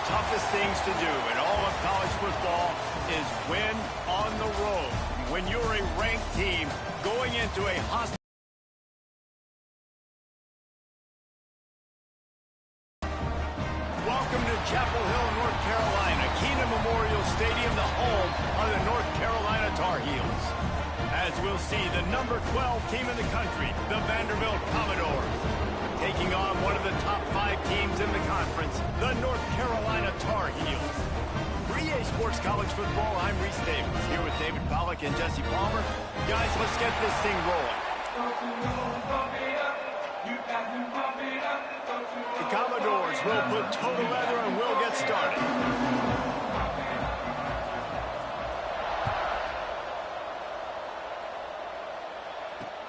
toughest things to do in all of college football is win on the road. When you're a ranked team going into a hostile... Welcome to Chapel Hill, North Carolina, Keenan Memorial Stadium, the home of the North Carolina Tar Heels. As we'll see, the number 12 team in the country, the Vanderbilt Commodores, taking on one of the top 5 teams in the conference, the North Carolina Tar Heels. For EA Sports College Football, I'm Reese Davis, here with David Pollack and Jesse Palmer. Guys, let's get this thing rolling. The Commodores will put toe to leather and we'll get started.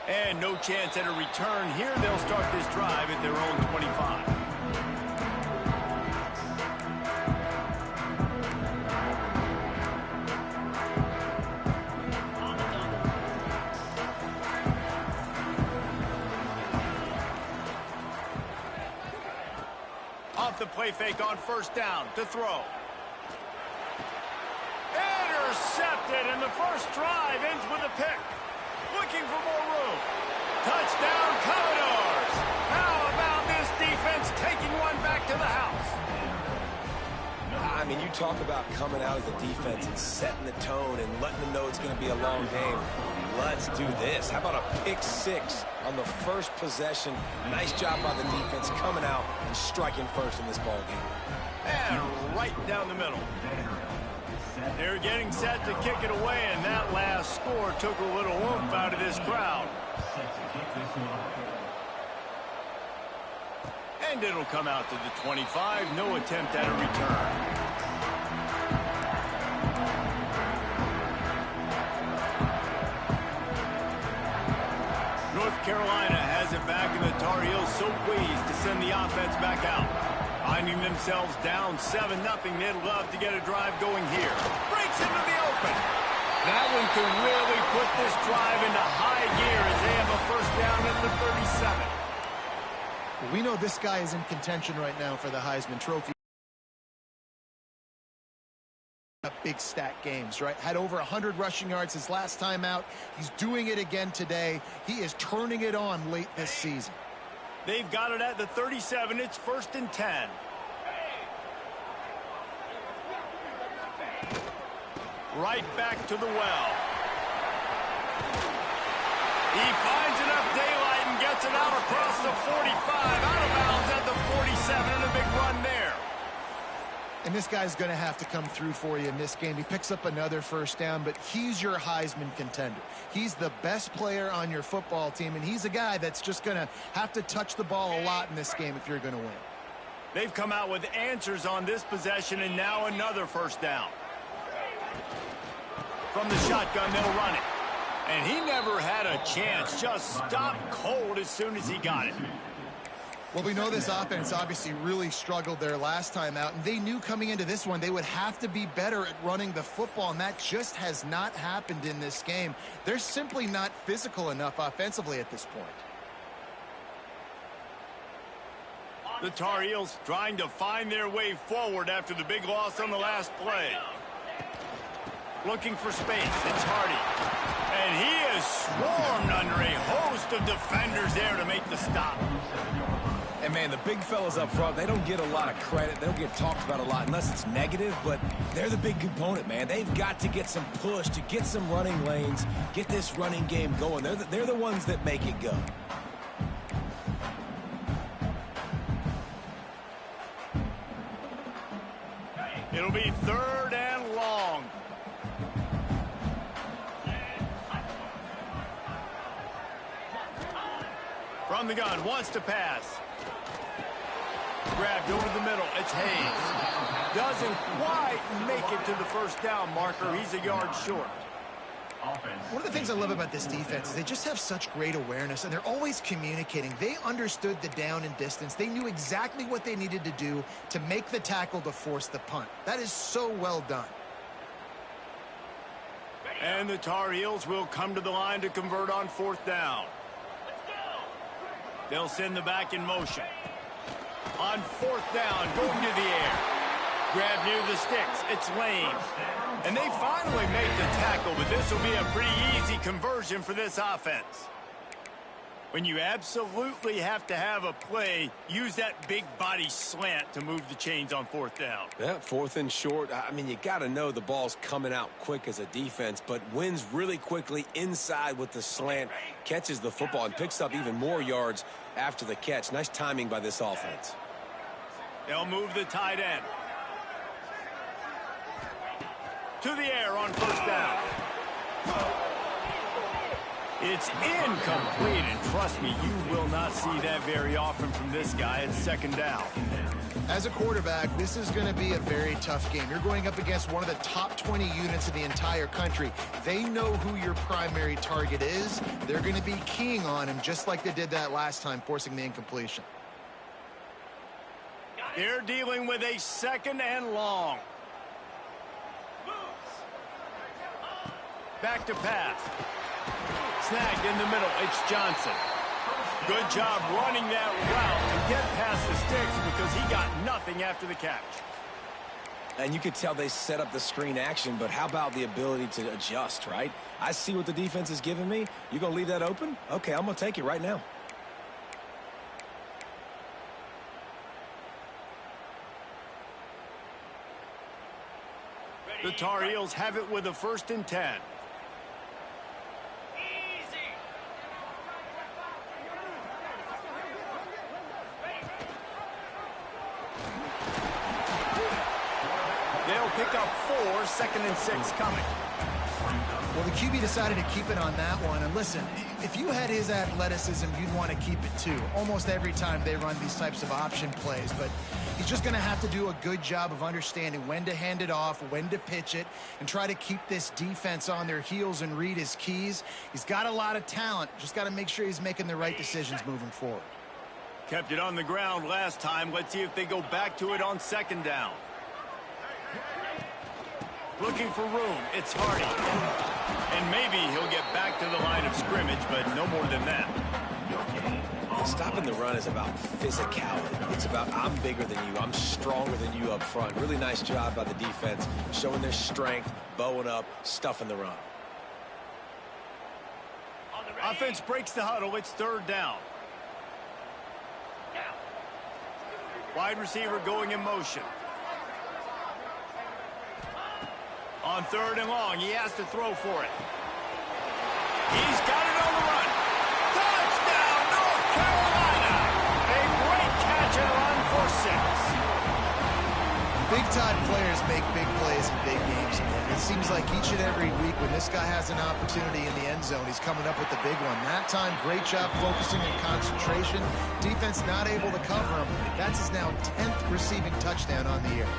And no chance at a return here. They'll start this drive at their own 25. Off the play fake on first down to throw. Intercepted, and the first drive ends with a pick. Looking for more room. Touchdown, Commodores. How about this defense taking one back to the house? I mean, you talk about coming out as a defense and setting the tone and letting them know it's going to be a long game. Let's do this. How about a pick 6 on the first possession? Nice job by the defense coming out and striking first in this ball game. And right down the middle. They're getting set to kick it away, and that last score took a little oomph out of this crowd. And it'll come out to the 25. No attempt at a return. North Carolina has it back, and the Tar Heels so pleased to send the offense back out. Finding themselves down 7-0, they'd love to get a drive going here. Breaks into the open. That one can really put this drive into high gear as they have a first down at the 37. We know this guy is in contention right now for the Heisman Trophy. Big stat games, right? Had over 100 rushing yards his last time out. He's doing it again today. He is turning it on late this season. They've got it at the 37. It's 1st and 10. Right back to the well. He finds enough daylight and gets it out across the 45. Out of bounds at the 47, and a big run there. And this guy's going to have to come through for you in this game. He picks up another first down, but he's your Heisman contender. He's the best player on your football team, and he's a guy that's just going to have to touch the ball a lot in this game if you're going to win. They've come out with answers on this possession, and now another first down. From the shotgun, they'll run it. And he never had a chance. Just stopped cold as soon as he got it. Well, we know this offense obviously really struggled their last time out, and they knew coming into this one they would have to be better at running the football, and that just has not happened in this game. They're simply not physical enough offensively at this point. The Tar Heels trying to find their way forward after the big loss on the last play. Looking for space. It's Hardy. And he is swarmed under a host of defenders there to make the stop. And, man, the big fellas up front, they don't get a lot of credit. They don't get talked about a lot unless it's negative, but they're the big component, man. They've got to get some push to get some running lanes, get this running game going. They're the ones that make it go. It'll be 3rd and long. From the gun, wants to pass. Grabbed over the middle. It's Hayes. Doesn't quite make it to the first down marker. He's a yard short. One of the things I love about this defense is they just have such great awareness, and they're always communicating. They understood the down and distance. They knew exactly what they needed to do to make the tackle to force the punt. That is so well done. And the Tar Heels will come to the line to convert on 4th down. They'll send the back in motion. On 4th down, going to the air. Grab near the sticks. It's Lane. And they finally make the tackle, but this will be a pretty easy conversion for this offense. When you absolutely have to have a play, use that big body slant to move the chains on fourth down. Yeah, fourth and short. I mean, you got to know the ball's coming out quick as a defense, but wins really quickly inside with the slant, catches the football, and picks up even more yards after the catch. Nice timing by this offense. They'll move the tight end to the air on first down. It's incomplete, and trust me, you will not see that very often from this guy at second down. As a quarterback, this is going to be a very tough game. You're going up against one of the top 20 units in the entire country. They know who your primary target is. They're going to be keying on him just like they did that last time, forcing the incompletion. They're dealing with a second and long. Back to pass. Snagged in the middle. It's Johnson. Good job running that route to get past the sticks because he got nothing after the catch. And you could tell they set up the screen action, but how about the ability to adjust, right? I see what the defense is giving me. You going to leave that open? Okay, I'm going to take it right now. The Tar Heels have it with a 1st and 10. They'll pick up 4, 2nd and 6 coming. Well, the QB decided to keep it on that one. And listen, if you had his athleticism, you'd want to keep it too. Almost every time they run these types of option plays. But he's just going to have to do a good job of understanding when to hand it off, when to pitch it, and try to keep this defense on their heels and read his keys. He's got a lot of talent. Just got to make sure he's making the right decisions moving forward. Kept it on the ground last time. Let's see if they go back to it on 2nd down. Looking for room. It's Hardy. And maybe he'll get back to the line of scrimmage, but no more than that. Stopping the run is about physicality. It's about I'm bigger than you. I'm stronger than you up front. Really nice job by the defense, showing their strength, bowing up, stuffing the run. Offense breaks the huddle. It's 3rd down. Wide receiver going in motion. On 3rd and long, he has to throw for it. He's got it on the run. Touchdown, North Carolina! A great catch and run for 6. Big-time players make big plays in big games. It seems like each and every week when this guy has an opportunity in the end zone, he's coming up with the big one. That time, great job focusing and concentration. Defense not able to cover him. That's his now 10th receiving touchdown on the year.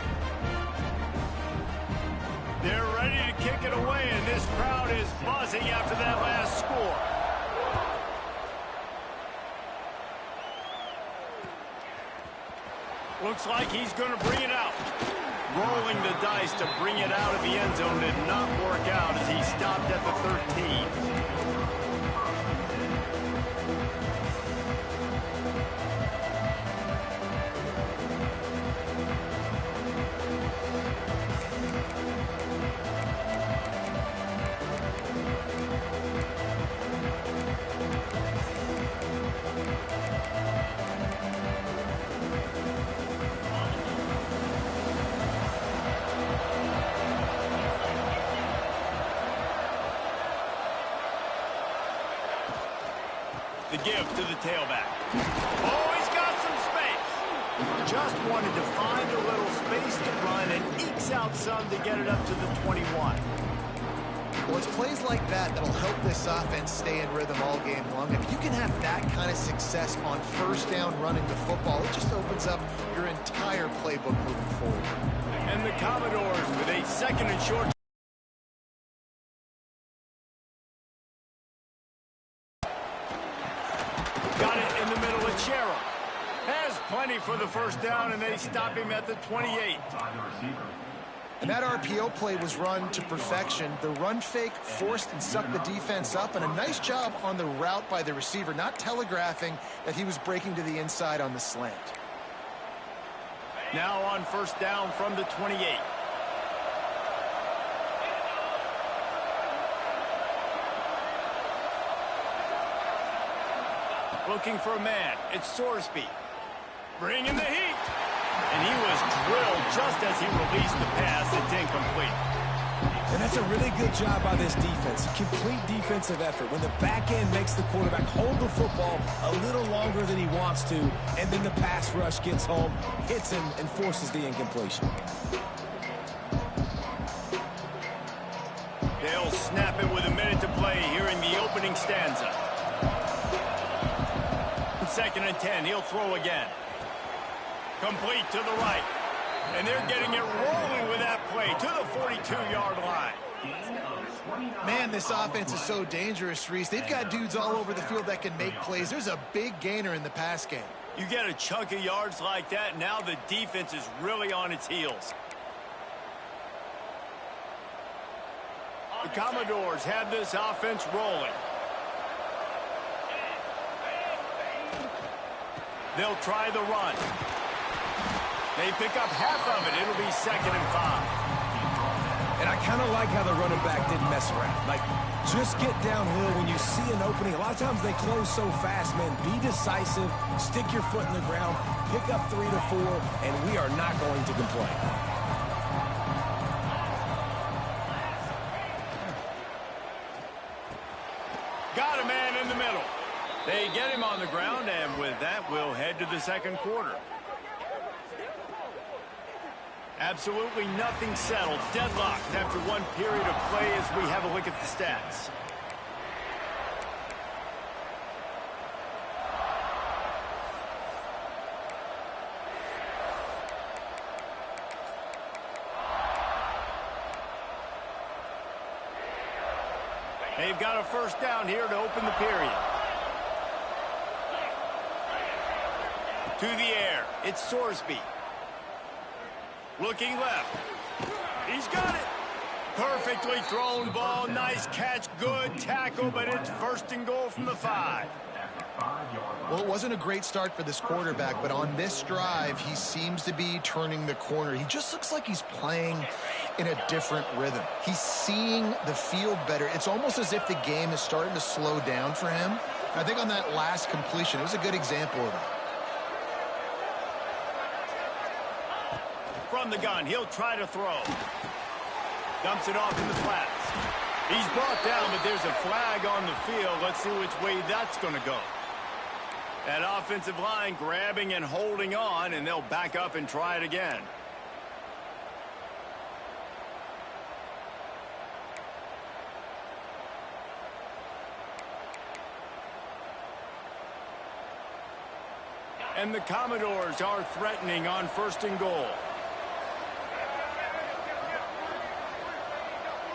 They're ready to kick it away, and this crowd is buzzing after that last score. Looks like he's going to bring it out. Rolling the dice to bring it out of the end zone did not work out as he stopped at the 13. The give to the tailback. Oh, he's got some space. Just wanted to find a little space to run and ekes out some to get it up to the 21. Well, it's plays like that that'll help this offense stay in rhythm all game long. If you can have that kind of success on 1st down running the football, it just opens up your entire playbook moving forward. And the Commodores with a 2nd and short. Got it in the middle of Sherrill. Has plenty for the 1st down, and they stop him at the 28. And that RPO play was run to perfection. The run fake forced and sucked the defense up, and a nice job on the route by the receiver, not telegraphing that he was breaking to the inside on the slant. Now on first down from the 28. Looking for a man. It's Sorsby. Bringing the heat. And he was drilled just as he released the pass. It's incomplete. And that's a really good job by this defense. Complete defensive effort. When the back end makes the quarterback hold the football a little longer than he wants to, and then the pass rush gets home, hits him, and forces the incompletion. They'll snap it with a minute to play here in the opening stanza. 2nd and 10. He'll throw again. Complete to the right. And they're getting it rolling with that play to the 42-yard line. Man, this offense is so dangerous, Reese. They've got dudes all over the field that can make plays. There's a big gainer in the pass game. You get a chunk of yards like that, now the defense is really on its heels. The Commodores have this offense rolling. They'll try the run. They pick up half of it. It'll be 2nd and 5. And I kind of like how the running back didn't mess around. Like, just get downhill when you see an opening. A lot of times they close so fast, man. Be decisive. Stick your foot in the ground. Pick up 3 to 4, and we are not going to complain. Got a man in the middle. They get him on the ground, and with that, we'll head to the 2nd quarter. Absolutely nothing settled. Deadlocked after one period of play as we have a look at the stats. They've got a first down here to open the period. To the air. It's Sorsby. Looking left. He's got it. Perfectly thrown ball. Nice catch. Good tackle, but it's 1st and goal from the 5. Well, it wasn't a great start for this quarterback, but on this drive, he seems to be turning the corner. He just looks like he's playing in a different rhythm. He's seeing the field better. It's almost as if the game is starting to slow down for him. I think on that last completion, it was a good example of that. From the gun, he'll try to throw. Dumps it off in the flats. He's brought down, but there's a flag on the field. Let's see which way that's going to go. That offensive line grabbing and holding on, and they'll back up and try it again. And the Commodores are threatening on 1st and goal.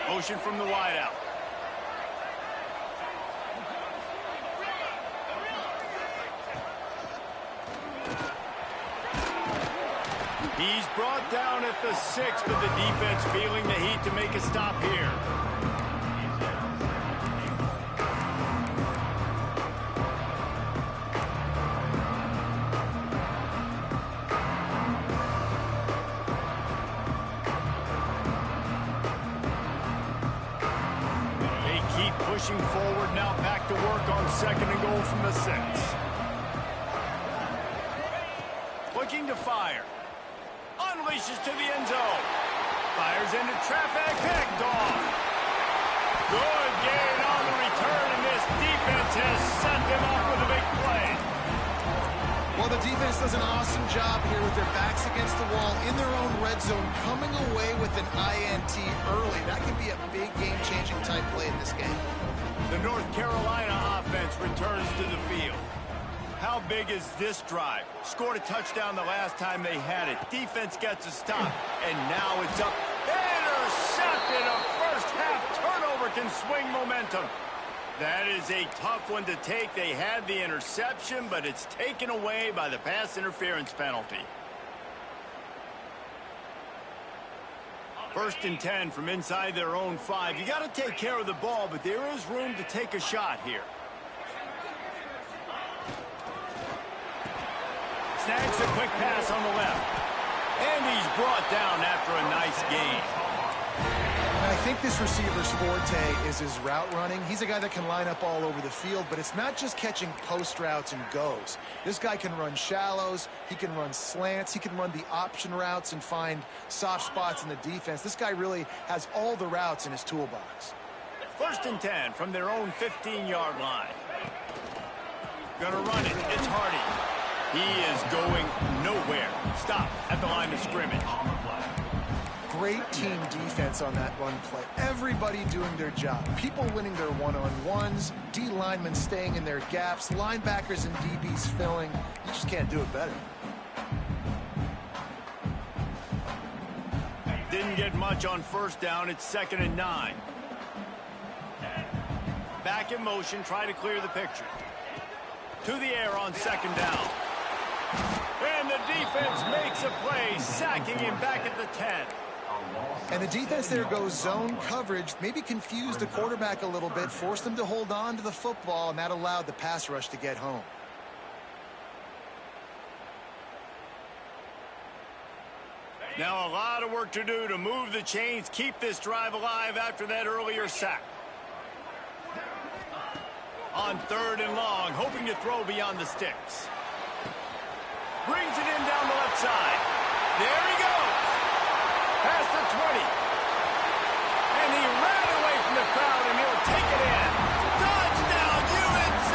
Motion from the wideout. He's brought down at the 6, but the defense feeling the heat to make a stop here. Pushing forward now, back to work on 2nd and goal from the 6. Looking to fire. Unleashes to the end zone. Fires into traffic, picked off. Good gain on the return, and this defense has set them up with a big play. Well, the defense does an awesome job here with their backs against the wall in their own red zone, coming away with an INT early. That could be a big game-changing type play in this game. The North Carolina offense returns to the field. How big is this drive? Scored a touchdown the last time they had it. Defense gets a stop, and now it's up. Intercepted! A first-half turnover can swing momentum. That is a tough one to take. They had the interception, but it's taken away by the pass interference penalty. 1st and 10 from inside their own 5. You got to take care of the ball, but there is room to take a shot here. Snags a quick pass on the left. And he's brought down after a nice gain. And I think this receiver's forte is his route running. He's a guy that can line up all over the field, but it's not just catching post routes and goes. This guy can run shallows, he can run slants, he can run the option routes and find soft spots in the defense. This guy really has all the routes in his toolbox. 1st and 10 from their own 15-yard line. Gonna run it. It's Hardy. He is going nowhere. Stop at the line of scrimmage. Great team defense on that run play. Everybody doing their job. People winning their one-on-ones, D linemen staying in their gaps, linebackers and DBs filling. You just can't do it better. Didn't get much on 1st down. It's 2nd and 9. Back in motion, try to clear the picture. To the air on 2nd down. And the defense makes a play, sacking him back at the 10. And the defense there goes zone coverage, maybe confused the quarterback a little bit, forced him to hold on to the football, and that allowed the pass rush to get home. Now a lot of work to do to move the chains, keep this drive alive after that earlier sack. On 3rd and long, hoping to throw beyond the sticks. Brings it in down the left side. There he goes. Past the 20. And he ran away from the crowd, and he'll take it in. Touchdown, UNC!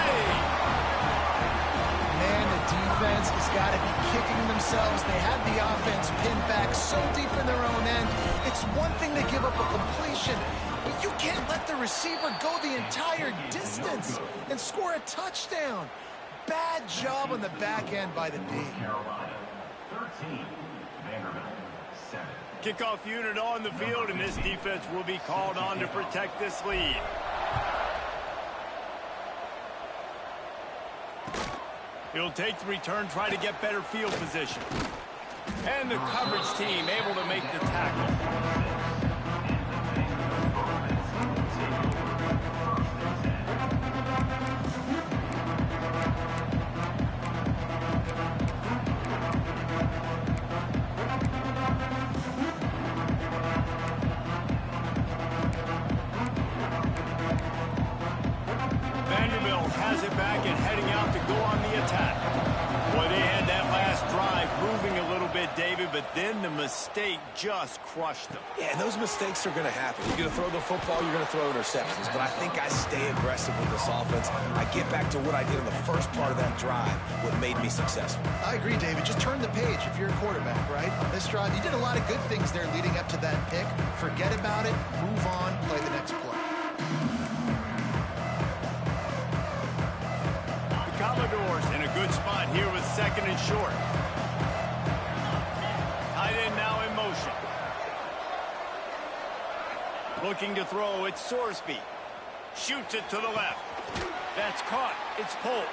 Man, the defense has got to be kicking themselves. They had the offense pinned back so deep in their own end. It's one thing to give up a completion, but you can't let the receiver go the entire distance and score a touchdown. Bad job on the back end by the D. Kickoff unit on the field, and this defense will be called on to protect this lead. He'll take the return, try to get better field position. And the coverage team able to make the tackle. Has it back and heading out to go on the attack. Well, they had that last drive moving a little bit, David, but then the mistake just crushed them. Yeah, and those mistakes are going to happen. You're going to throw the football, you're going to throw interceptions. But I think I stay aggressive with this offense. I get back to what I did in the first part of that drive, what made me successful. I agree, David. Just turn the page if you're a quarterback, right? On this drive, you did a lot of good things there leading up to that pick. Forget about it, move on, play the next play. Commodores in a good spot here with 2nd and short. Tight end now in motion. Looking to throw, it's Sorsby. Shoots it to the left. That's caught. It's Polk.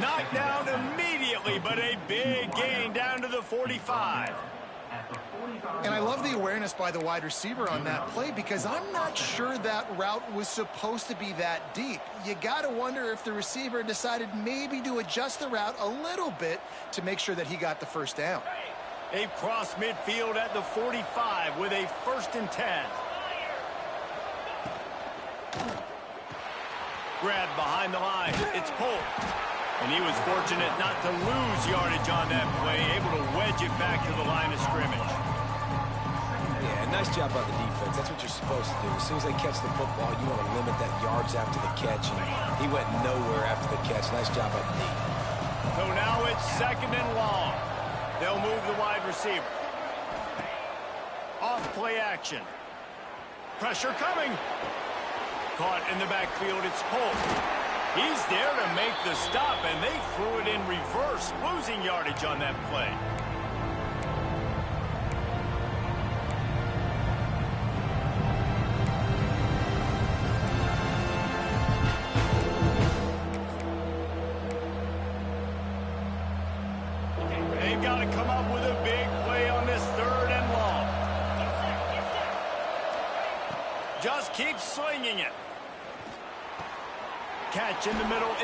Knocked down immediately, but a big gain down to the 45. And I love the awareness by the wide receiver on that play because I'm not sure that route was supposed to be that deep. You got to wonder if the receiver decided maybe to adjust the route a little bit to make sure that he got the 1st down. They've crossed midfield at the 45 with a 1st and 10. Grabbed behind the line. It's Polk. And he was fortunate not to lose yardage on that play, able to wedge it back to the line of scrimmage. Yeah, nice job by the defense. That's what you're supposed to do. As soon as they catch the football, you want to limit that yards after the catch. And he went nowhere after the catch. Nice job by the D. So now it's 2nd and long. They'll move the wide receiver. Off play action. Pressure coming. Caught in the backfield, it's Polk. He's there to make the stop, and they threw it in reverse, losing yardage on that play. They've got to come up with a big play on this 3rd and long. Just keep swinging it. Catch in the middle.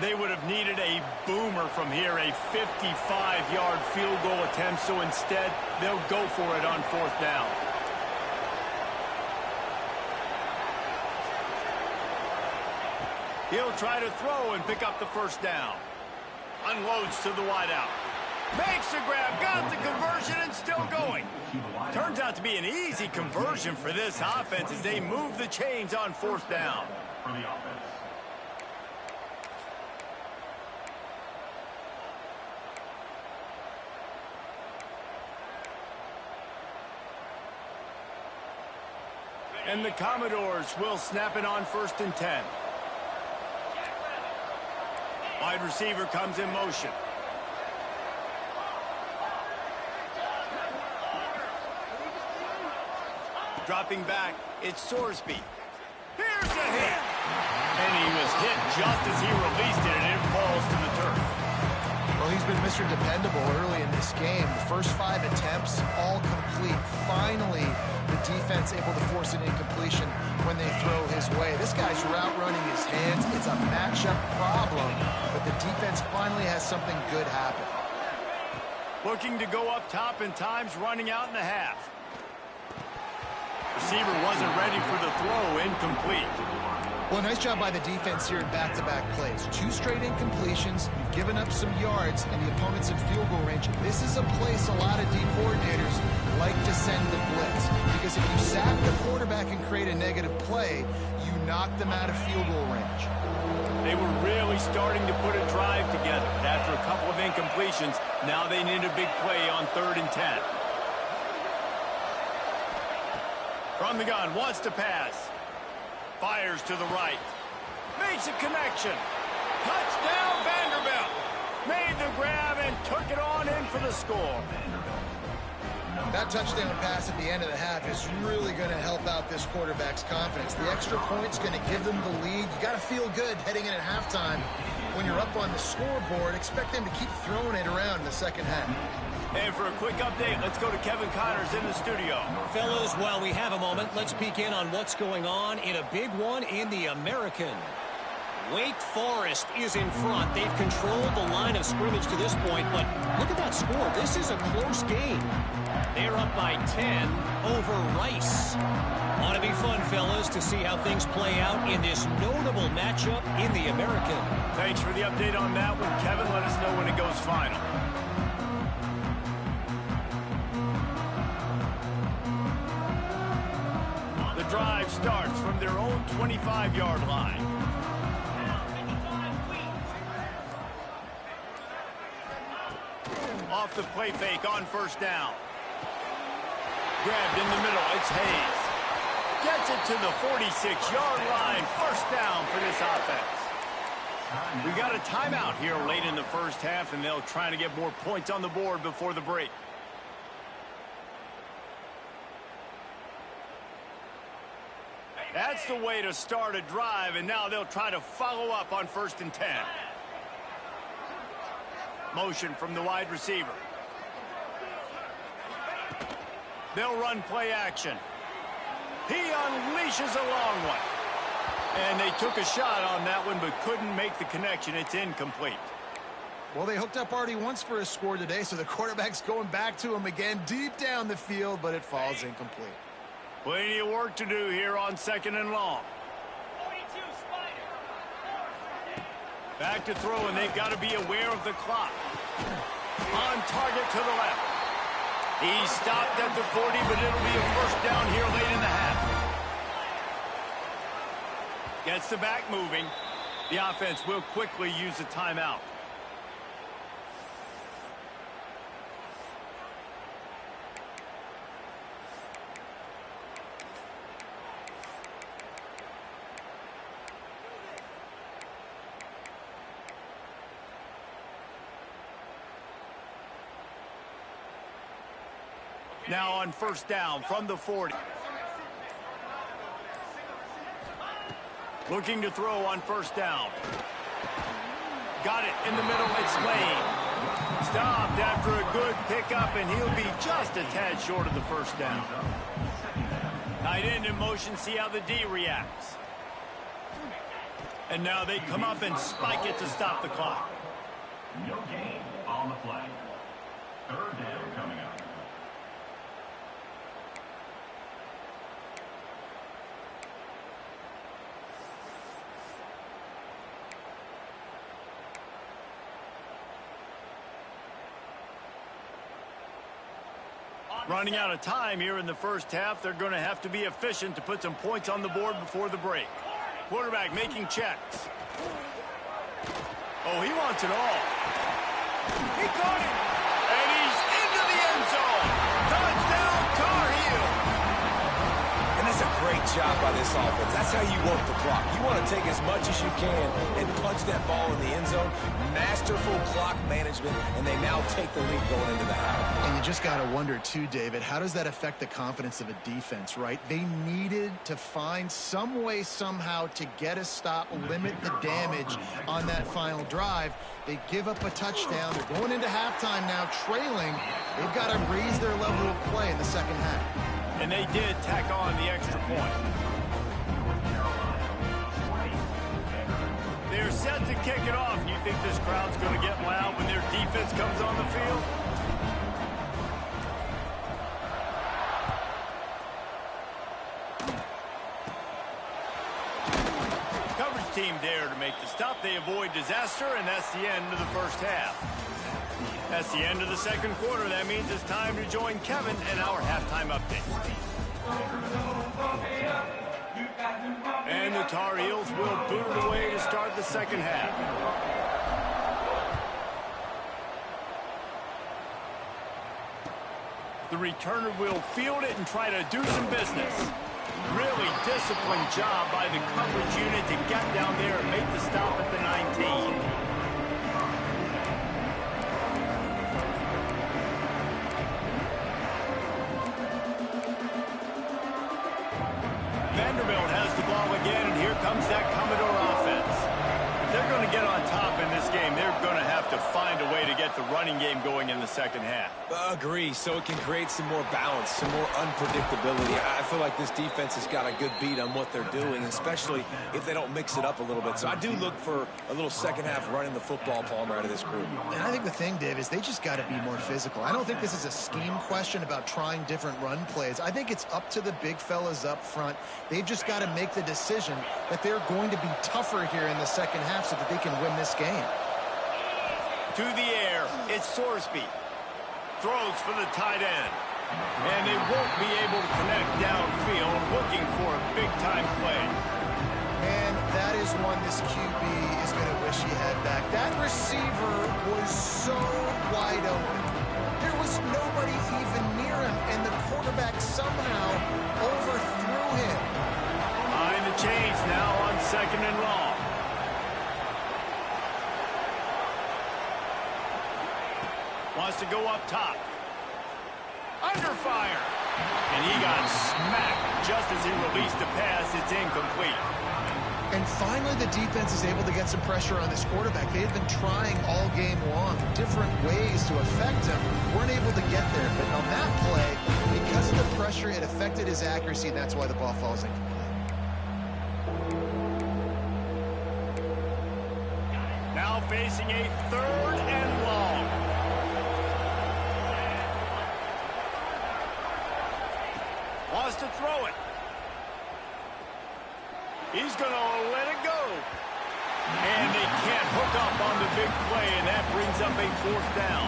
They would have needed a boomer from here, a 55-yard field goal attempt, so instead they'll go for it on 4th down. He'll try to throw and pick up the 1st down. Unloads to the wideout. Makes the grab, got the conversion, and still going. Turns out to be an easy conversion for this offense as they move the chains on 4th down. For the offense. And the Commodores will snap it on 1st and 10. Wide receiver comes in motion. Dropping back, it's Sorsby. Here's a hit. And he was hit just as he released it, and it falls to the turf. Well, he's been Mr. Dependable early in this game. The first 5 attempts, all complete. Finally, the defense able to force an incompletion when they throw his way. This guy's route running his hands. It's a matchup problem, but the defense finally has something good happen. Looking to go up top, and time's running out in the half. Receiver wasn't ready for the throw, incomplete. Well, nice job by the defense here in back-to-back plays. 2 straight incompletions. You've given up some yards, and the opponent's in field goal range. This is a place a lot of D coordinators like to send the blitz, because if you sack the quarterback and create a negative play, you knock them out of field goal range. They were really starting to put a drive together. After a couple of incompletions, now they need a big play on 3rd and 10. From the gun, wants to pass. Fires to the right. Makes a connection. Touchdown, Vanderbilt. Made the grab and took it on in for the score. That touchdown pass at the end of the half is really going to help out this quarterback's confidence. The extra point's going to give them the lead. You got to feel good heading in at halftime. When you're up on the scoreboard, expect them to keep throwing it around in the second half. And for a quick update, let's go to Kevin Connors in the studio. Fellas, while we have a moment, let's peek in on what's going on in a big one in the American. Wake Forest is in front. They've controlled the line of scrimmage to this point, but look at that score. This is a close game. They're up by 10 over Rice. Ought to be fun, fellas, to see how things play out in this notable matchup in the American. Thanks for the update on that one, Kevin. Let us know when it goes final. The drive starts from their own 25-yard line. Off the play fake on 1st down. Grabbed in the middle, it's Hayes. Gets it to the 46-yard line. 1st down for this offense. We got a timeout here late in the first half, and they'll try to get more points on the board before the break. That's the way to start a drive, and now they'll try to follow up on 1st and 10. Motion from the wide receiver. They'll run play action. He unleashes a long one. And they took a shot on that one, but couldn't make the connection. It's incomplete. Well, they hooked up already once for a score today, so the quarterback's going back to him again deep down the field, but it falls incomplete. Plenty of work to do here on 2nd and long. Back to throw, and they've got to be aware of the clock. On target to the left. He stopped at the 40, but it'll be a 1st down here late in the half. Gets the back moving. The offense will quickly use a timeout. Now on 1st down from the 40. Looking to throw on 1st down. Got it in the middle. It's Lane. Stopped after a good pickup, and he'll be just a tad short of the 1st down. Tight end in motion. See how the D reacts. And now they come up and spike it to stop the clock. No gain on the play. Third down coming up. Running out of time here in the first half. They're going to have to be efficient to put some points on the board before the break. Quarterback making checks. Oh, he wants it all. He caught it. And he's into the end zone. Touchdown, Tar Heel. And that's a great job by this offense. That's how you work the clock. You want to take as much as you can and punch that ball in the end zone. Masterful clock management, and they now take the lead going into the half. And you just got to wonder, too, David, how does that affect the confidence of a defense, right? They needed to find some way, somehow, to get a stop, limit the damage on that final drive. They give up a touchdown. They're going into halftime now, trailing. They've got to raise their level of play in the second half. And they did tack on the extra point. They're set to kick it off. You think this crowd's going to get loud when their defense comes on the field? Coverage team there to make the stop. They avoid disaster, and that's the end of the first half. That's the end of the second quarter. That means it's time to join Kevin and our halftime update. And the Tar Heels will boot it away to start the second half. The returner will field it and try to do some business. Really disciplined job by the coverage unit to get down there and make the stop at the 19. Vanderbilt has the ball again, and here comes that Commodore offense. If they're going to get on top in this game, they're going to have to find a way to get the running game going in the second half. Agree, so it can create some more balance, some more unpredictability. I feel like this defense has got a good beat on what they're doing, especially if they don't mix it up a little bit. So I do look for a little second half running the football, Palmer, out of this group. And I think the thing, Dave, is they just got to be more physical. I don't think this is a scheme question about trying different run plays. I think it's up to the big fellas up front. They've just got to make the decision that they're going to be tougher here in the second half so that they can win this game. To the air, it's Sorsby. Throws for the tight end. And they won't be able to connect downfield, looking for a big-time play. And that is one this QB is going to wish he had back. That receiver was so wide open. There was nobody even near him, and the quarterback somehow overthrew him. Behind the chains now on second and long. Wants to go up top. Under fire. And he got smacked just as he released the pass. It's incomplete. And finally, the defense is able to get some pressure on this quarterback. They've been trying all game long different ways to affect him. Weren't able to get there. But on that play, because of the pressure, it affected his accuracy, and that's why the ball falls incomplete. Now facing a third and long. Wants to throw it. He's going to let it go. And they can't hook up on the big play, and that brings up a fourth down.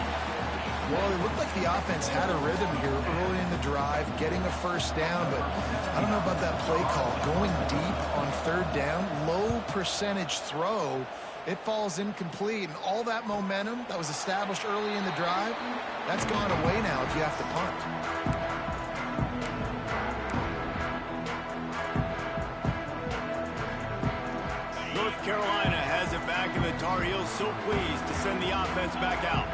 Well, it looked like the offense had a rhythm here early in the drive, getting a first down, but I don't know about that play call. Going deep on third down, low percentage throw, it falls incomplete, and all that momentum that was established early in the drive, that's gone away now if you have to punt. North Carolina has it back, and the Tar Heels so pleased to send the offense back out.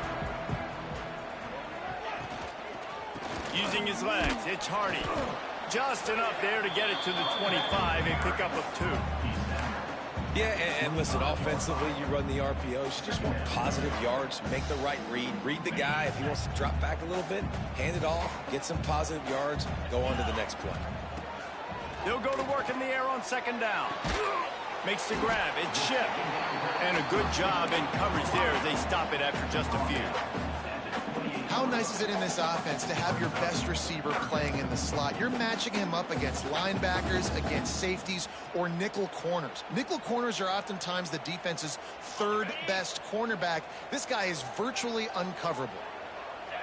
Using his legs, it's Hardy. Just enough there to get it to the 25, a pickup of 2. Yeah, and listen, offensively, you run the RPOs. You just want positive yards, make the right read the guy. If he wants to drop back a little bit, hand it off, get some positive yards, go on to the next play. They'll go to work in the air on second down. Makes the grab. It's shipped. And a good job in coverage there as they stop it after just a few. How nice is it in this offense to have your best receiver playing in the slot? You're matching him up against linebackers, against safeties, or nickel corners. Nickel corners are oftentimes the defense's third best cornerback. This guy is virtually uncoverable.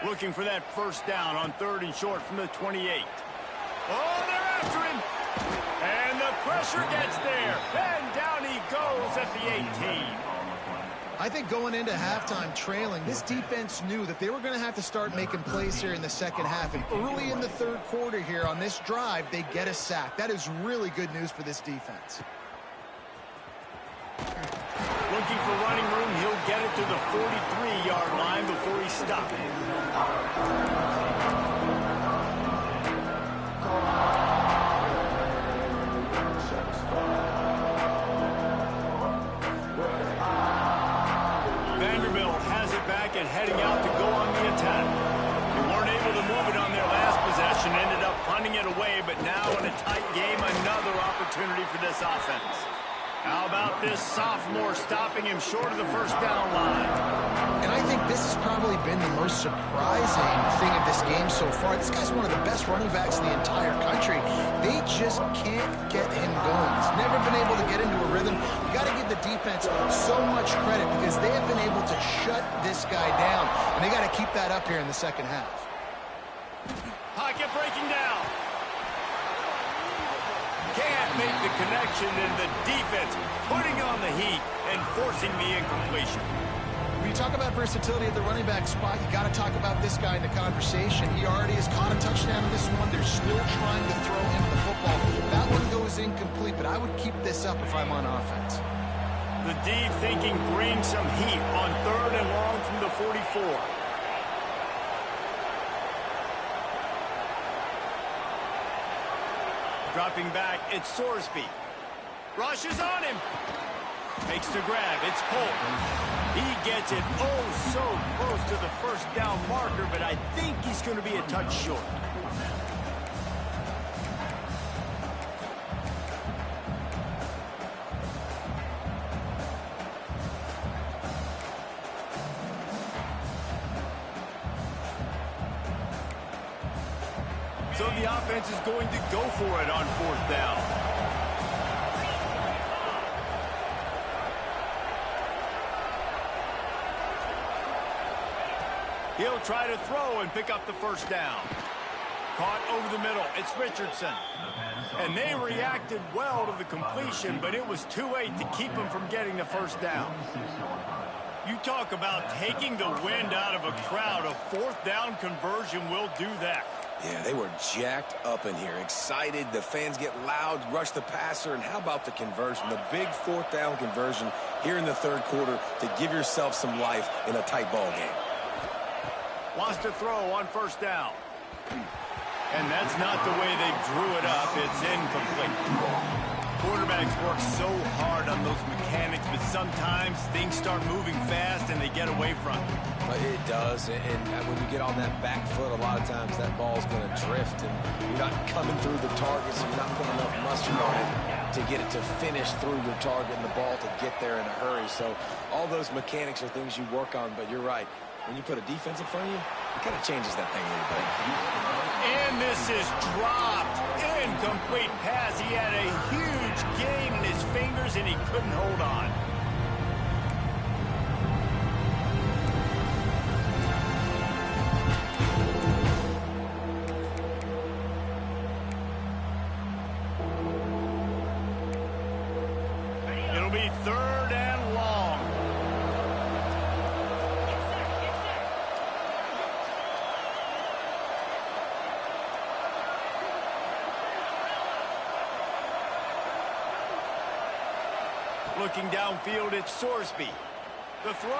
Looking for that first down on 3rd and short from the 28. Oh, they're after him. And the pressure gets there. And down he goes at the 18. I think going into halftime trailing, this defense knew that they were going to have to start making plays here in the second half. And early in the 3rd quarter here on this drive, they get a sack. That is really good news for this defense. Looking for running room. He'll get it to the 43-yard line before he stops. And heading out to go on the attack. They weren't able to move it on their last possession, ended up punting it away, but now in a tight game, another opportunity for this offense. How about this sophomore stopping him short of the first down line? And I think this has probably been the most surprising thing of this game so far. This guy's one of the best running backs in the entire country. They just can't get him going. He's never been able to get into a rhythm. You got to give the defense so much credit because they have been able to shut this guy down. And they got to keep that up here in the second half. Pocket breaking down. Can't make the connection, and the defense putting on the heat and forcing the incompletion. When you talk about versatility at the running back spot, you got to talk about this guy in the conversation. He already has caught a touchdown in this one. They're still trying to throw him the football. That one goes incomplete, but I would keep this up if I'm on offense. The D thinking bring some heat on 3rd and long from the 44. Dropping back, it's Sorsby. Rushes on him. Makes the grab, it's Polk. He gets it oh so close to the first down marker, but I think he's going to be a touch short. So the offense is going to go for it on 4th down. He'll try to throw and pick up the first down. Caught over the middle. It's Richardson. And they reacted well to the completion, but it was too late to keep him from getting the first down. You talk about taking the wind out of a crowd. A 4th down conversion will do that. Yeah, they were jacked up in here, excited. The fans get loud, rush the passer, and how about the conversion? The big 4th down conversion here in the 3rd quarter to give yourself some life in a tight ball game. Wants to throw on 1st down. And that's not the way they drew it up. It's incomplete. Quarterbacks work so hard on those mechanics, but sometimes things start moving fast and they get away from it. It does, and when you get on that back foot, a lot of times that ball's going to drift, and you're not coming through the target, so you're not putting enough mustard on it to get it to finish through your target and the ball to get there in a hurry. So all those mechanics are things you work on, but you're right. When you put a defense in front of you, it kind of changes that thing a little bit. And this is dropped. Incomplete pass. He had a huge gain in his fingers, and he couldn't hold on. It'll be 3rd and long. Looking downfield, it's Sorsby. The throw.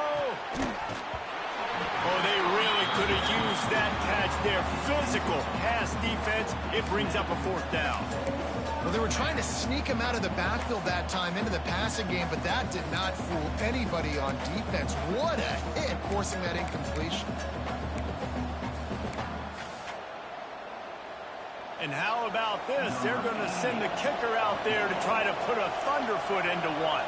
Oh, they really could have used that catch there. Physical pass defense. It brings up a 4th down. Well, they were trying to sneak him out of the backfield that time into the passing game, but that did not fool anybody on defense. What a hit, forcing that incompletion. And how about this? They're going to send the kicker out there to try to put a thunderfoot into one.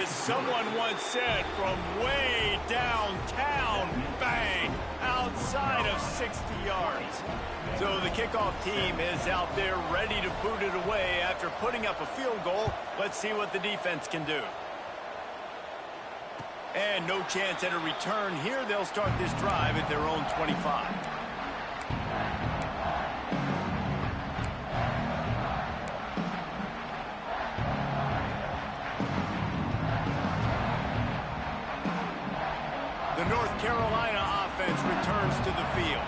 As someone once said, from way downtown, bang, outside of 60 yards. So the kickoff team is out there ready to boot it away after putting up a field goal. Let's see what the defense can do. And no chance at a return here. They'll start this drive at their own 25. The North Carolina offense returns to the field.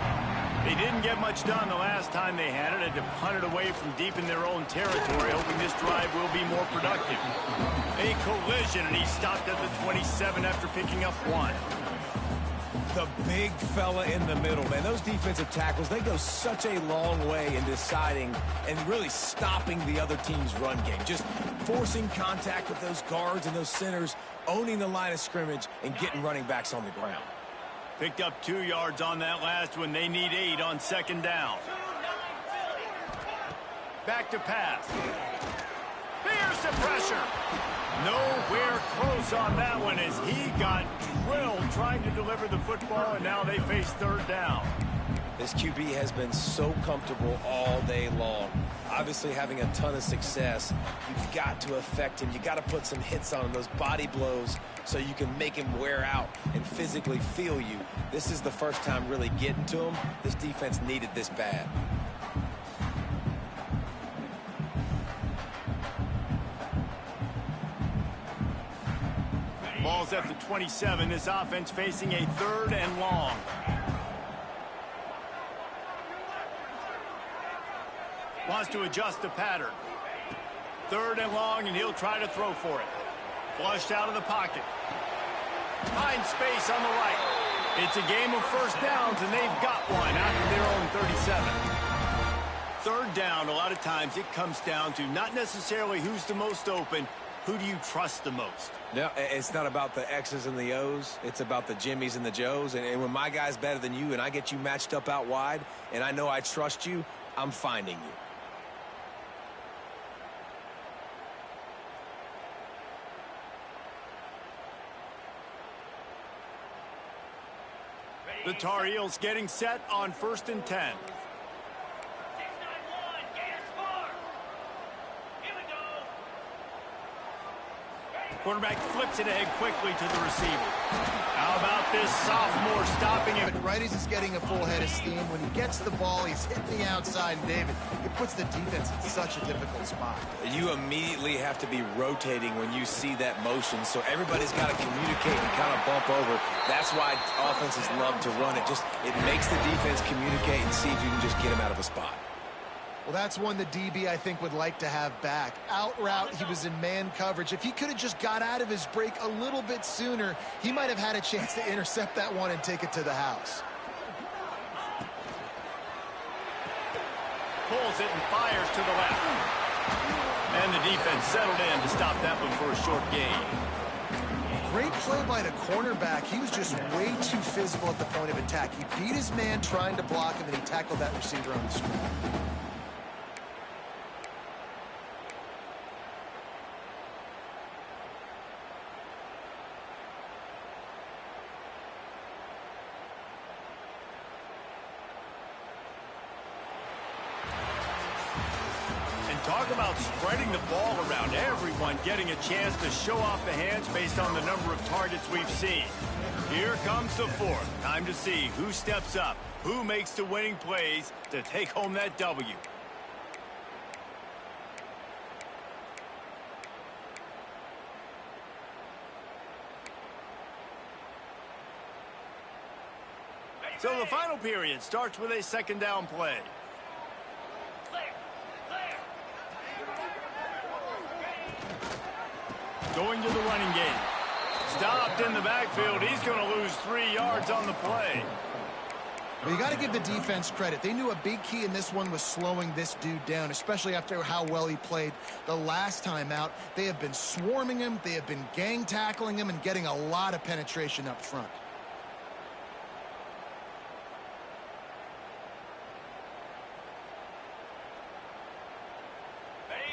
They didn't get much done the last time they had it. Had to punt it away from deep in their own territory, hoping this drive will be more productive. A collision, and he stopped at the 27 after picking up one. The big fella in the middle, man. Those defensive tackles, they go such a long way in deciding and really stopping the other team's run game. Just forcing contact with those guards and those centers, owning the line of scrimmage, and getting running backs on the ground. Picked up 2 yards on that last one. They need 8 on second down. Back to pass. Here's the pressure. Nowhere close on that one as he got drilled trying to deliver the football, and now they face third down. This QB has been so comfortable all day long. Obviously having a ton of success. You've got to affect him. You got to put some hits on him, those body blows, so you can make him wear out and physically feel you. This is the first time really getting to him. This defense needed this bad. Ball's at the 27. This offense facing a third and long. Wants to adjust the pattern. Third and long, and he'll try to throw for it. Flushed out of the pocket. Finds space on the right. It's a game of first downs, and they've got one out of their own 37. Third down, a lot of times it comes down to not necessarily who's the most open, who do you trust the most? No, it's not about the X's and the O's. It's about the Jimmys and the Joes. And when my guy's better than you and I get you matched up out wide and I know I trust you, I'm finding you. The Tar Heels getting set on 1st and 10. Quarterback flips it ahead quickly to the receiver. How about this sophomore stopping him? But right as he's getting a full head of steam, when he gets the ball, he's hitting the outside, and David, it puts the defense in such a difficult spot. You immediately have to be rotating when you see that motion, so everybody's got to communicate and kind of bump over. That's why offenses love to run it. It makes the defense communicate and see if you can just get him out of a spot. Well, that's one the DB, I think, would like to have back. Out route, he was in man coverage. If he could have just got out of his break a little bit sooner, he might have had a chance to intercept that one and take it to the house. Pulls it and fires to the left. And the defense settled in to stop that one for a short gain. Great play by the cornerback. He was just way too physical at the point of attack. He beat his man trying to block him, and he tackled that receiver on the screen. Talk about spreading the ball around. Everyone getting a chance to show off the hands based on the number of targets we've seen. Here comes the fourth. Time to see who steps up, who makes the winning plays to take home that W. So the final period starts with a second down play. Going to the running game. Stopped in the backfield. He's going to lose 3 yards on the play. Well, you got to give the defense credit. They knew a big key in this one was slowing this dude down, especially after how well he played the last time out. They have been swarming him. They have been gang tackling him and getting a lot of penetration up front.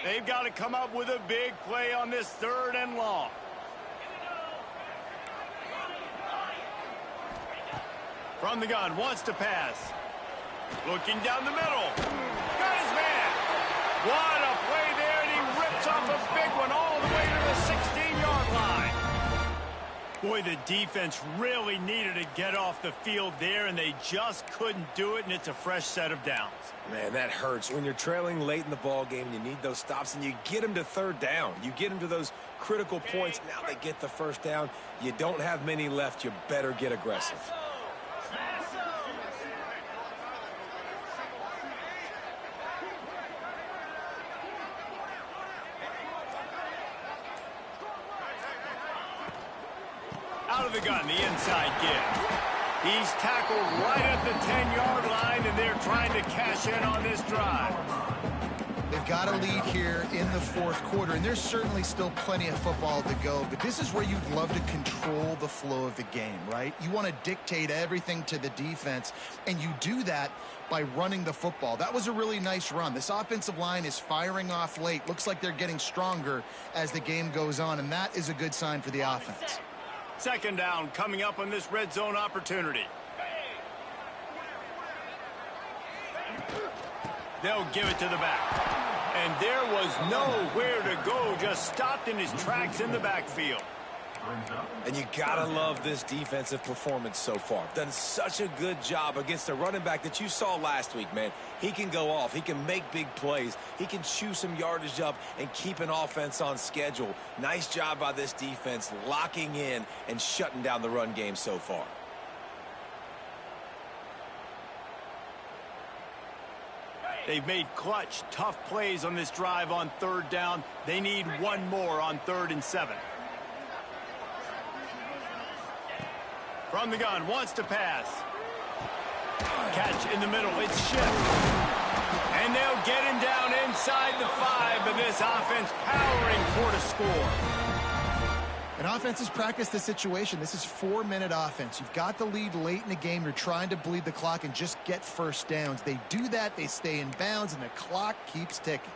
They've got to come up with a big play on this 3rd and long. From the gun, wants to pass. Looking down the middle. Got his man. What a play there, and he rips off a big one all the way to the 16-yard line. Boy, the defense really needed to get off the field there, and they just couldn't do it, and it's a fresh set of downs. Man, that hurts. When you're trailing late in the ball game, you need those stops, and you get them to 3rd down. You get them to those critical points. Now they get the 1st down. You don't have many left. You better get aggressive. Out of the gun, the inside give. He's tackled right at the 10-yard line, and they're trying to cash in on this drive. They've got a lead here in the 4th quarter, and there's certainly still plenty of football to go, but this is where you'd love to control the flow of the game, right? You want to dictate everything to the defense, and you do that by running the football. That was a really nice run. This offensive line is firing off late. Looks like they're getting stronger as the game goes on, and that is a good sign for the offense. 2nd down coming up on this red zone opportunity. They'll give it to the back. And there was nowhere to go, just stopped in his tracks in the backfield. And you gotta love this defensive performance so far. Done such a good job against a running back that you saw last week, man. He can go off. He can make big plays. He can chew some yardage up and keep an offense on schedule. Nice job by this defense locking in and shutting down the run game so far. They've made clutch, tough plays on this drive on 3rd down. They need one more on 3rd and 7. From the gun, wants to pass. Catch in the middle, it's Schiff. And they'll get him down inside the 5, but this offense powering toward a score. And offenses practice the situation. This is 4-minute offense. You've got the lead late in the game. You're trying to bleed the clock and just get 1st downs. They do that, they stay in bounds, and the clock keeps ticking.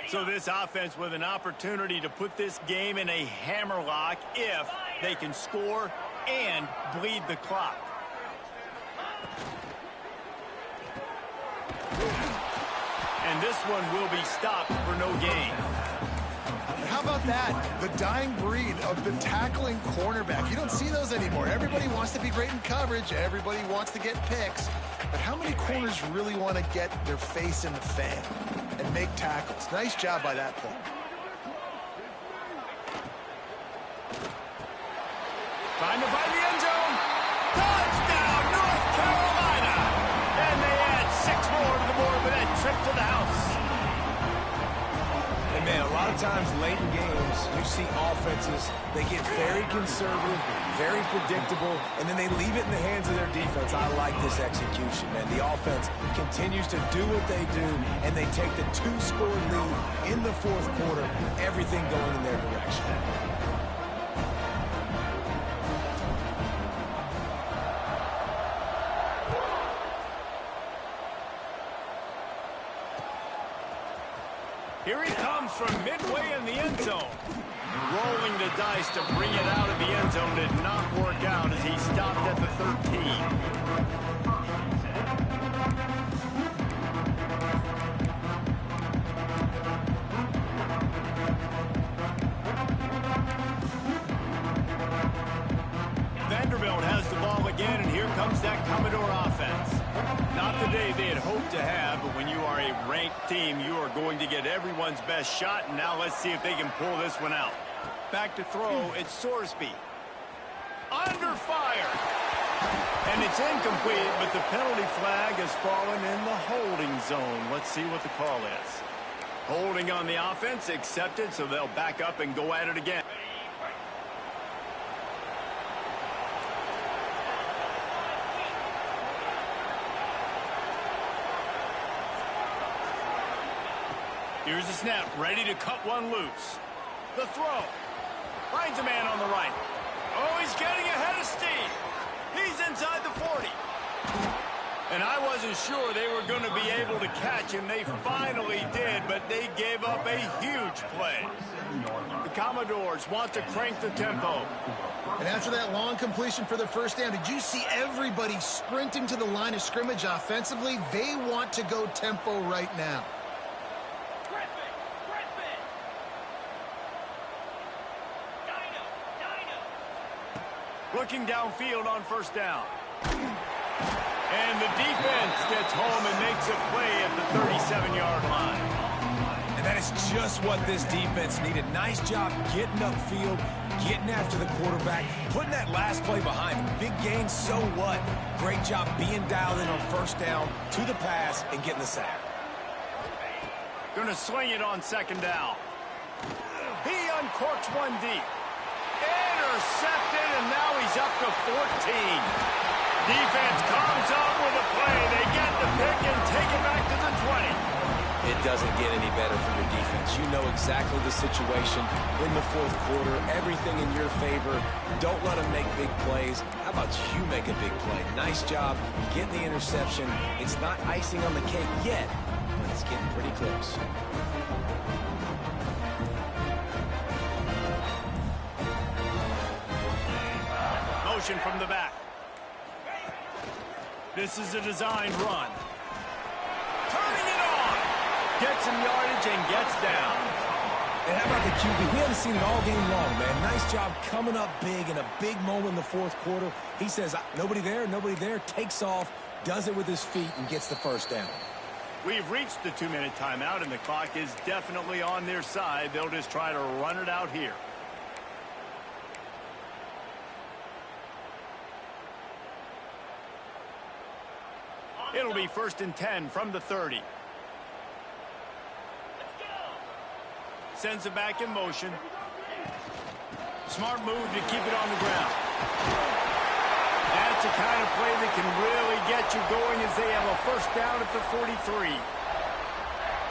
So this offense with an opportunity to put this game in a hammerlock if they can score and bleed the clock. And this one will be stopped for no gain. How about that? The dying breed of the tackling cornerback. You don't see those anymore. Everybody wants to be great in coverage. Everybody wants to get picks. But how many corners really want to get their face in the fan and make tackles? Nice job by that play. Trying to find the end zone. Touchdown, North Carolina. And they add 6 more to the board with that trip to the house. And man, a lot of times late in games, you see offenses, they get very conservative, very predictable, and then they leave it in the hands of their defense. I like this execution, man. The offense continues to do what they do, and they take the 2-score lead in the 4th quarter, everything going in their direction. Here he comes from midway in the end zone. Rolling the dice to bring it out of the end zone did not work out as he stopped at the 13. Vanderbilt has the ball again, and here comes that Commodore offense. Not the day they had hoped to have, but when you are a ranked team, you are going to get everyone's best shot, and now let's see if they can pull this one out. Back to throw, it's Sorsby. Under fire. And it's incomplete, but the penalty flag has fallen in the holding zone. Let's see what the call is. Holding on the offense, accepted, so they'll back up and go at it again. Here's the snap, ready to cut one loose. The throw. Finds a man on the right. Oh, he's getting ahead of steam. He's inside the 40. And I wasn't sure they were going to be able to catch him. They finally did, but they gave up a huge play. The Commodores want to crank the tempo. And after that long completion for the first down, did you see everybody sprinting to the line of scrimmage offensively? They want to go tempo right now. Looking downfield on first down. And the defense gets home and makes a play at the 37-yard line. And that is just what this defense needed. Nice job getting upfield, getting after the quarterback, putting that last play behind him. Big gain, so what? Great job being dialed in on first down, to the pass, and getting the sack. Gonna swing it on second down. He uncorks one deep. Intercepted, and now he's up to 14. Defense comes up with a play. They get the pick and take it back to the 20. It doesn't get any better for your defense. You know exactly the situation in the fourth quarter. Everything in your favor. Don't let them make big plays. How about you make a big play? Nice job getting the interception. It's not icing on the cake yet, but it's getting pretty close. Motion from the back. This is a designed run. Turning it on. Gets some yardage and gets down. And how about the QB? We haven't seen it all game long, man. Nice job coming up big in a big moment in the fourth quarter. He says, nobody there, takes off, does it with his feet, and gets the first down. We've reached the 2-minute timeout, and the clock is definitely on their side. They'll just try to run it out here. It'll be 1st and 10 from the 30. Sends it back in motion. Smart move to keep it on the ground. That's the kind of play that can really get you going as they have a first down at the 43.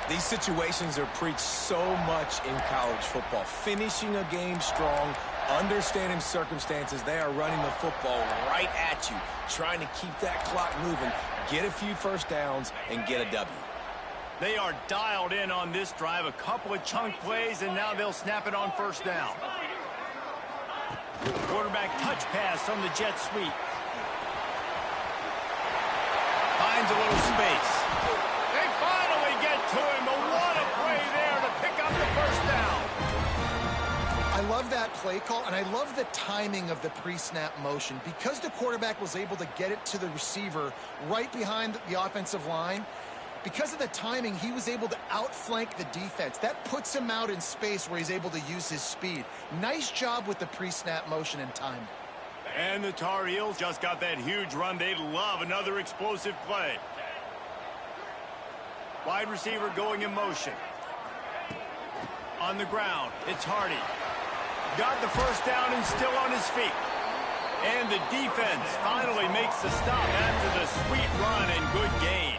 These situations are preached so much in college football. Finishing a game strong, understanding circumstances. They are running the football right at you, trying to keep that clock moving, get a few first downs, and get a W. They are dialed in on this drive. A couple of chunk plays, and now they'll snap it on first down. Quarterback touch pass on the jet sweep. Finds a little space. They finally get to him, but what a play there to pick up the first down. I love that play call, and I love the timing of the pre-snap motion. Because the quarterback was able to get it to the receiver right behind the offensive line, because of the timing, he was able to outflank the defense. That puts him out in space where he's able to use his speed. Nice job with the pre-snap motion and time. And the Tar Heels just got that huge run. They'd love another explosive play. Wide receiver going in motion. On the ground, it's Hardy. Got the first down and still on his feet. And the defense finally makes the stop after the sweet run and good gain.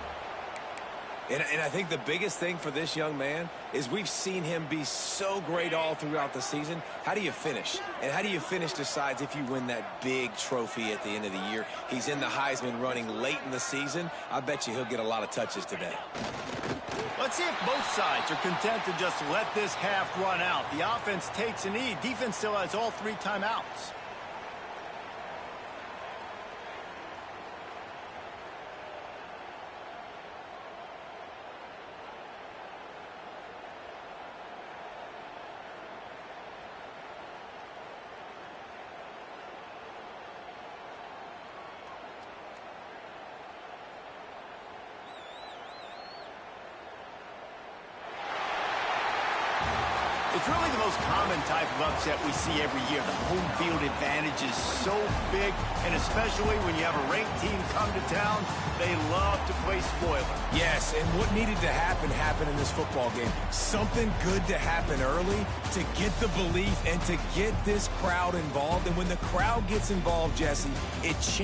And I think the biggest thing for this young man is we've seen him be so great all throughout the season. How do you finish? And how do you finish decides if you win that big trophy at the end of the year. He's in the Heisman running late in the season. I bet you he'll get a lot of touches today. Let's see if both sides are content to just let this half run out. The offense takes a knee. Defense still has all 3 timeouts. It's really the most common type of upset we see every year. The home field advantage is so big, and especially when you have a ranked team come to town, they love to play spoiler. Yes, and what needed to happen happened in this football game. Something good to happen early to get the belief and to get this crowd involved. And when the crowd gets involved, Jesse, it changes.